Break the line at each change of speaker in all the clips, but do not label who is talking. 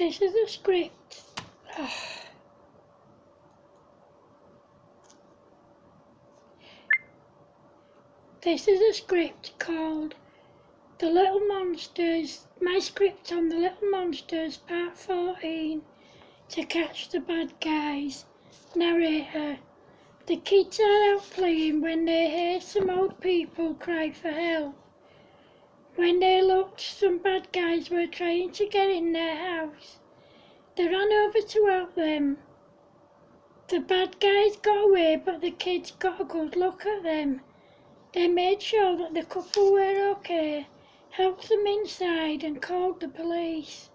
This is a script. This is a script called The Little Monsters. My script on The Little Monsters, Part 14. To catch the bad guys. Narrator. The kids are out playing when they hear some old people cry for help. When they looked, some bad guys were trying to get in their house. They ran over to help them. The bad guys got away, but the kids got a good look at them. They made sure that the couple were okay, helped them inside and called the police.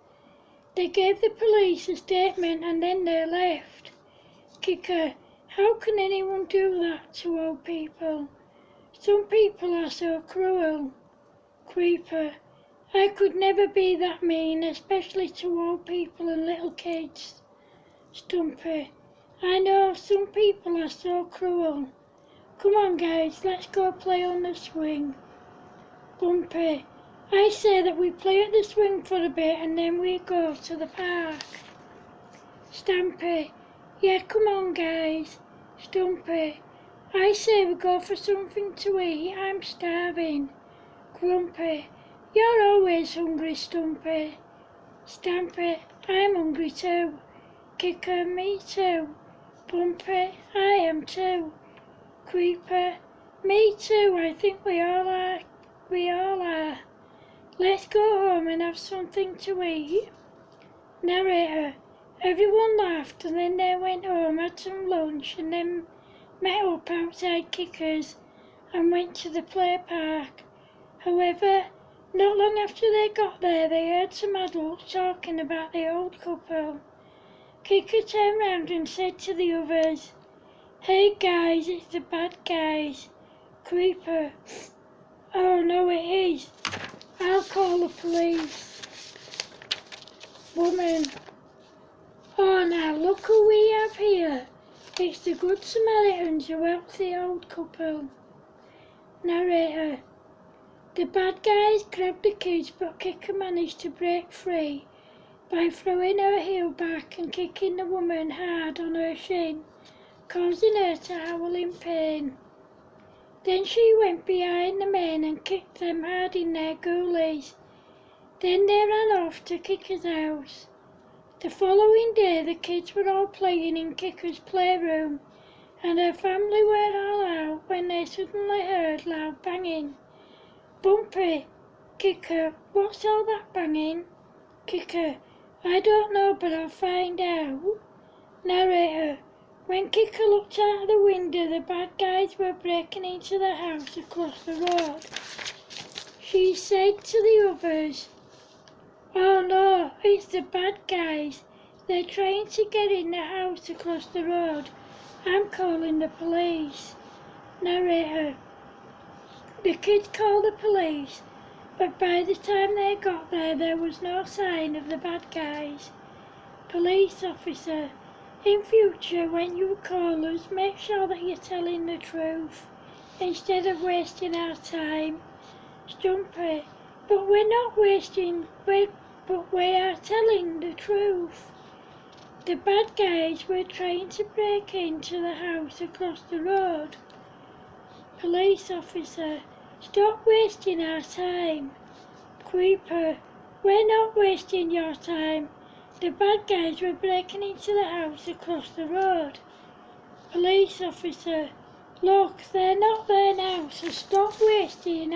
They gave the police a statement and then they left. Kicker, how can anyone do that to old people? Some people are so cruel. Creeper, I could never be that mean, especially to old people and little kids. Stumpy, I know some people are so cruel. Come on guys, let's go play on the swing. Bumpy, I say that we play at the swing for a bit and then we go to the park. Stampy, yeah, come on guys. Stumpy, I say we go for something to eat, I'm starving. Grumpy, you're always hungry, Stumpy. Stampy, I'm hungry too. Kicker, me too. Bumpy, I am too. Creeper, me too, I think we all are. Let's go home and have something to eat. Narrator, everyone laughed and then they went home, had some lunch and then met up outside Kicker's and went to the play park. However, not long after they got there, they heard some adults talking about the old couple. Kicker turned round and said to the others, Hey guys, it's the bad guys. Creeper, oh no it is. I'll call the police. Woman, oh now look who we have here. It's the Good Samaritans who helped the old couple. Narrator, the bad guys grabbed the kids but Kicker managed to break free by throwing her heel back and kicking the woman hard on her shin, causing her to howl in pain. Then she went behind the men and kicked them hard in their goolies. Then they ran off to Kicker's house. The following day the kids were all playing in Kicker's playroom and her family were all out when they suddenly heard loud banging. Bumpy, Kicker, what's all that banging? Kicker, I don't know but I'll find out. Narrator, when Kicker looked out of the window the bad guys were breaking into the house across the road. She said to the others, Oh no, it's the bad guys. They're trying to get in the house across the road. I'm calling the police. Narrator, the kids called the police, but by the time they got there, there was no sign of the bad guys. Police officer, in future when you call us, make sure that you're telling the truth, instead of wasting our time. Stumpy, but we're not wasting, but we are telling the truth. The bad guys were trying to break into the house across the road. Police officer, stop wasting our time. Creeper, we're not wasting your time. The bad guys were breaking into the house across the road. Police officer, look, they're not there now, so stop wasting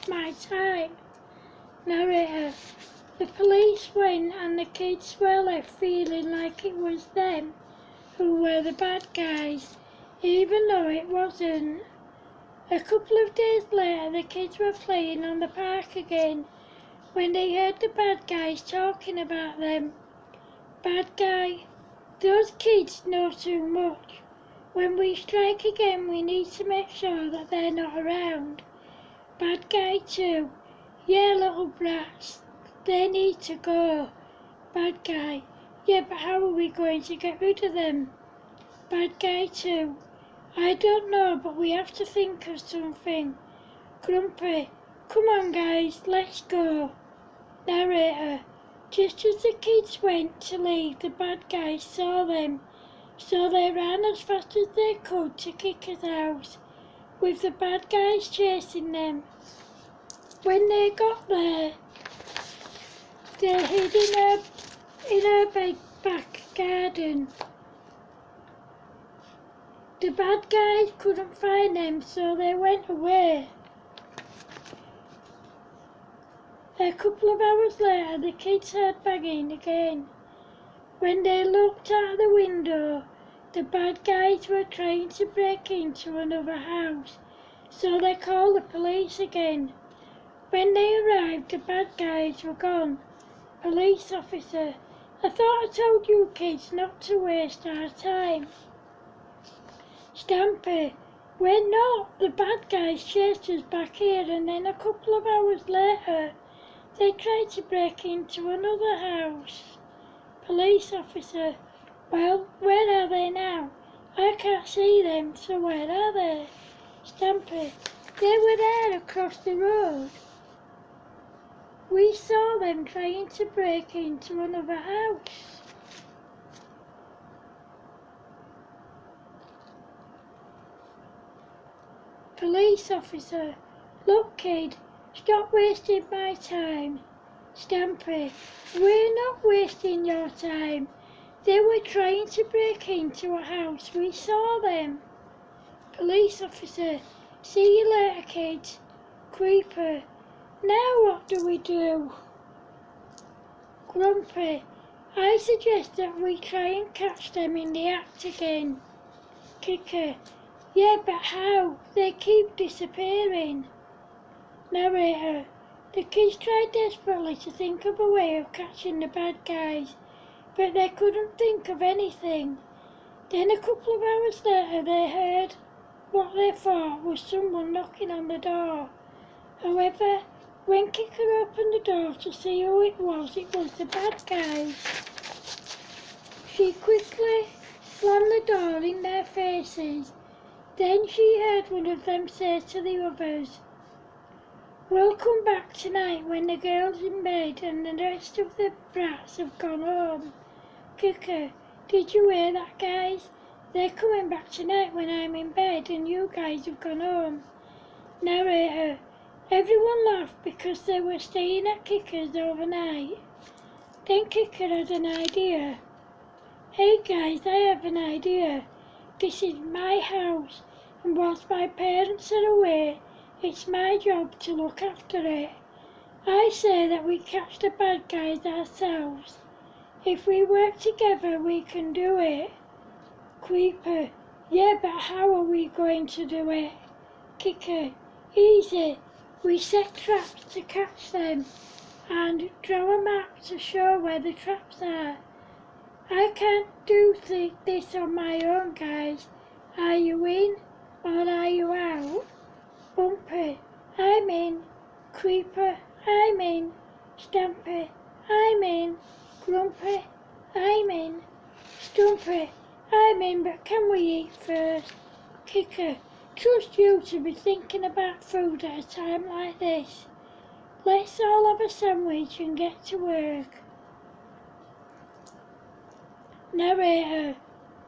my time. Narrator, the police went and the kids were left feeling like it was them who were the bad guys, even though it wasn't. A couple of days later, the kids were playing on the park again when they heard the bad guys talking about them. Bad guy, those kids know too much. When we strike again, we need to make sure that they're not around. Bad guy 2, yeah, little brats, they need to go. Bad guy, yeah, but how are we going to get rid of them? Bad guy 2, I don't know, but we have to think of something. Grumpy, come on guys, let's go. Narrator, Just as the kids went to leave, the bad guys saw them, so they ran as fast as they could to Kicker's house, with the bad guys chasing them. When they got there, they hid in her back garden. The bad guys couldn't find them, so they went away. A couple of hours later, the kids heard banging again. When they looked out the window, the bad guys were trying to break into another house, so they called the police again. When they arrived, the bad guys were gone. Police officer: I thought I told you kids not to waste our time. Stampy: we're not. The bad guys chased us back here, and then a couple of hours later, they tried to break into another house. Police officer: well, where are they now? I can't see them, so where are they? Stampy: they were there across the road. We saw them trying to break into another house. Police officer: look kid, stop wasting my time. Stampy: we're not wasting your time. They were trying to break into a house. We saw them. Police officer: see you later kids. Creeper: now what do we do? Grumpy: I suggest that we try and catch them in the act again. Kicker: yeah, but how? They keep disappearing. Narrator: the kids tried desperately to think of a way of catching the bad guys, but they couldn't think of anything. Then a couple of hours later they heard what they thought was someone knocking on the door. However, when Kicker opened the door to see who it was the bad guys. She quickly slammed the door in their faces. Then she heard one of them say to the others, we'll come back tonight when the girl's in bed and the rest of the brats have gone home. Kicker: did you hear that guys? They're coming back tonight when I'm in bed and you guys have gone home. Narrator: everyone laughed because they were staying at Kicker's overnight. Then Kicker had an idea. Hey guys, I have an idea. This is my house, and whilst my parents are away, it's my job to look after it. I say that we catch the bad guys ourselves. If we work together, we can do it. Creeper: yeah, but how are we going to do it? Kicker: easy. We set traps to catch them and draw a map to show where the traps are. I can't do this on my own, guys. Are you in or are you out? Bumpy: I'm in. Creeper: I'm in. Stampy: I'm in. Grumpy: I'm in. Stumpy: I'm in, but can we eat first? Kicker: trust you to be thinking about food at a time like this. Let's all have a sandwich and get to work. Narrator: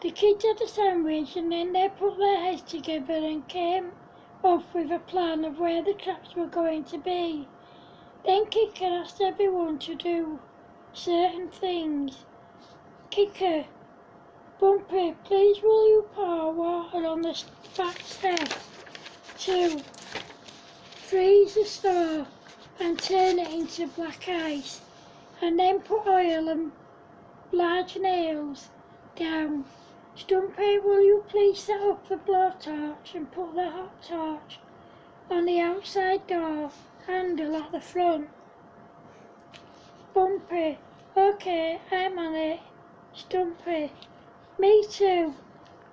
the kids had a sandwich and then they put their heads together and came up with a plan of where the traps were going to be. Then Kicker asked everyone to do certain things. Kicker: Bumpy, please will you pour water on the back step? 2. Freeze the straw and turn it into black ice, and then put oil and large nails down. Stumpy, will you please set up the blowtorch and put the hot torch on the outside door handle at the front? Bumpy: okay, I'm on it. Stumpy: me too.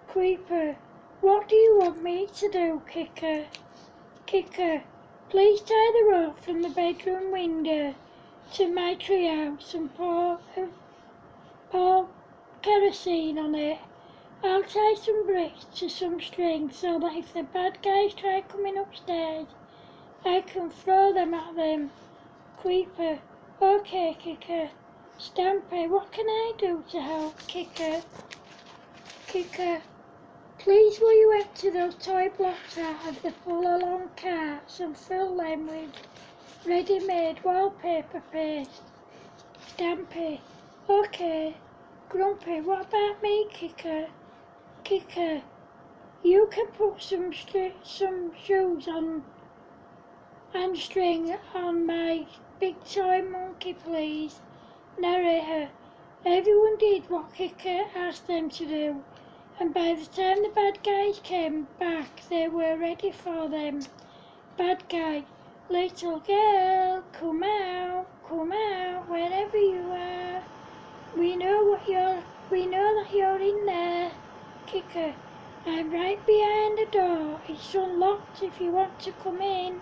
Creeper: what do you want me to do, Kicker? Kicker: please tie the rope from the bedroom window to my treehouse and pour kerosene on it. I'll tie some bricks to some string so that if the bad guys try coming upstairs, I can throw them at them. Creeper: okay, Kicker. Stampy, what can I do to help? Kicker, Kicker, please will you empty those toy blocks out of the full along carts and fill them with ready-made wallpaper paste? Stampy, okay. Grumpy, what about me, Kicker? Kicker, you can put some shoes on and string on my big toy monkey, please. Narrator, everyone did what Kicker asked them to do, and by the time the bad guys came back, they were ready for them. Bad guy, little girl, come out, wherever you are. We know that you're in there. Kicker, I'm right behind the door. It's unlocked if you want to come in.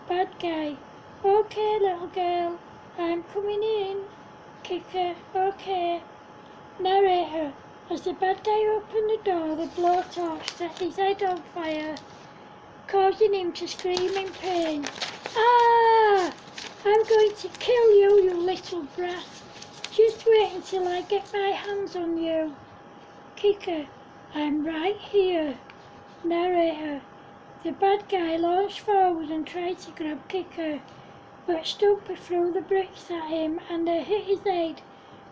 Bad guy, okay little girl, I'm coming in. Kicker, okay. Narrator, as the bad guy opened the door, the blowtorch set his head on fire, causing him to scream in pain. Ah! I'm going to kill you, you little brat. Just wait until I get my hands on you. Kicker, I'm right here. Narrator, the bad guy launched forward and tried to grab Kicker, but Stumpy threw the bricks at him and they hit his head,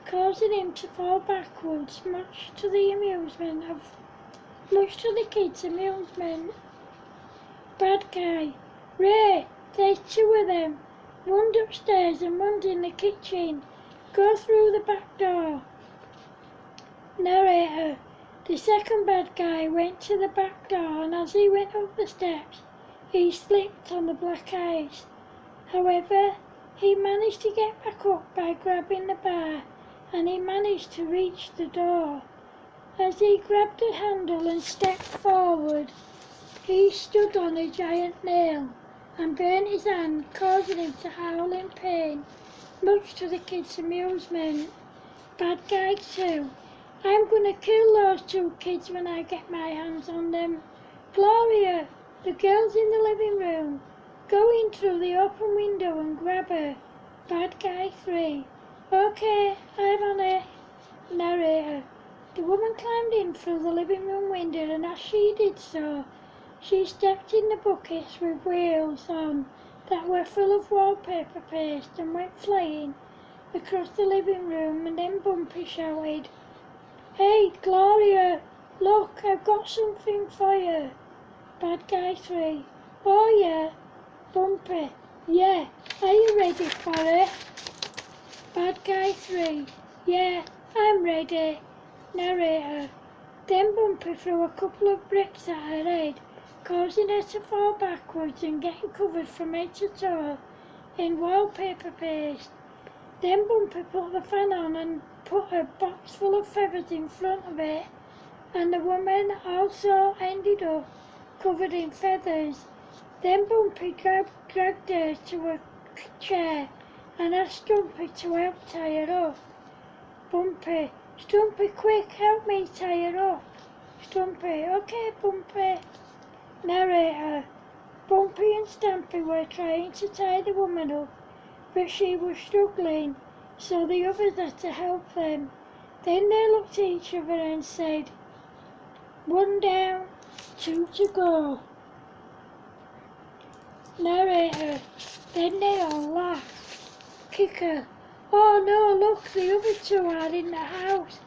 causing him to fall backwards, much to the kids' amusement. Bad guy, Ray, there's two of them. One's upstairs and one's in the kitchen. Go through the back door. Narrator, the second bad guy went to the back door, and as he went up the steps, he slipped on the black ice. However, he managed to get back up by grabbing the bar, and he managed to reach the door. As he grabbed the handle and stepped forward, he stood on a giant nail and burned his hand, causing him to howl in pain, much to the kids' amusement. Bad guy 2, I'm gonna kill those two kids when I get my hands on them. Gloria, the girl's in the living room. Go in through the open window and grab her. Bad guy 3, okay, I'm on it. Narrator, the woman climbed in through the living room window, and as she did so, she stepped in the buckets with wheels on that were full of wallpaper paste and went flying across the living room, and then Bumpy shouted, Hey, Gloria, look, I've got something for you. Bad guy 3, oh yeah. Bumpy, yeah, are you ready for it? Bad guy 3, yeah, I'm ready. Narrator, then Bumpy threw a couple of bricks at her head, causing her to fall backwards and getting covered from head to toe in wallpaper paste. Then Bumpy put the fan on and put a box full of feathers in front of it, and the woman also ended up covered in feathers. Then Bumpy dragged her to a chair and asked Stumpy to help tie her up. Bumpy, Stumpy, quick, help me tie her up. Stumpy, okay, Bumpy. Narrator, Bumpy and Stampy were trying to tie the woman up, but she was struggling, so the others had to help them. Then they looked at each other and said, 1 down, 2 to go. Narrator, then they all laughed. Kicker, oh no, look, the other two are in the house.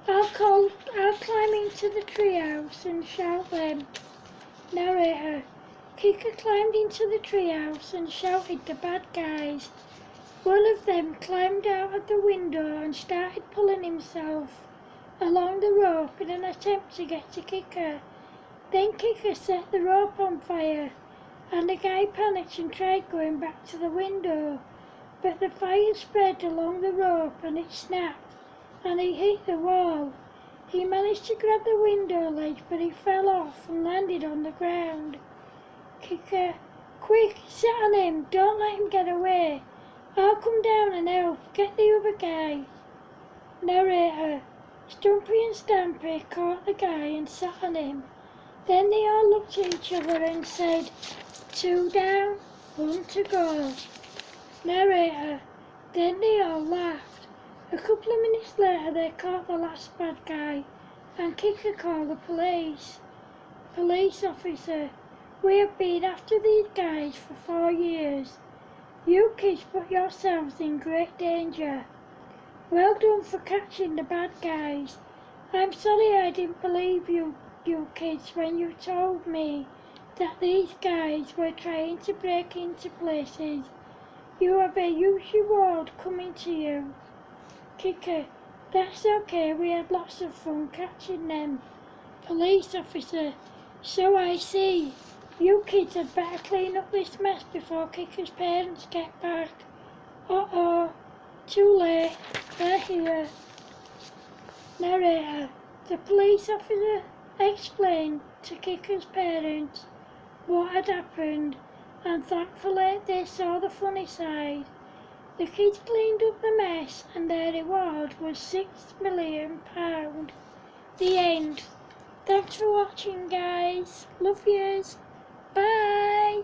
I'll climb into the treehouse and shout them. Narrator, Kicker climbed into the treehouse and shouted the bad guys. One of them climbed out of the window and started pulling himself along the rope in an attempt to get to Kicker. Then Kicker set the rope on fire, and the guy panicked and tried going back to the window, but the fire spread along the rope and it snapped, and he hit the wall. He managed to grab the window ledge, but he fell off and landed on the ground. Kicker, quick, sit on him, don't let him get away. I'll come down and help, get the other guy. Narrator, Stumpy and Stampy caught the guy and sat on him. Then they all looked at each other and said, 2 down, 1 to go. Narrator, then they all laughed. A couple of minutes later they caught the last bad guy and Kicker called the police. Police officer, we have been after these guys for 4 years. You kids put yourselves in great danger. Well done for catching the bad guys. I'm sorry I didn't believe you kids when you told me that these guys were trying to break into places. You have a huge reward coming to you. Kicker, that's okay, we had lots of fun catching them. Police officer, so I see. You kids had better clean up this mess before Kicker's parents get back. Uh-oh, too late, they're here. Narrator, the police officer explained to Kicker's parents what had happened, and thankfully they saw the funny side. The kids cleaned up the mess and their reward was £6 million. The end. Thanks for watching guys. Love yous. Bye.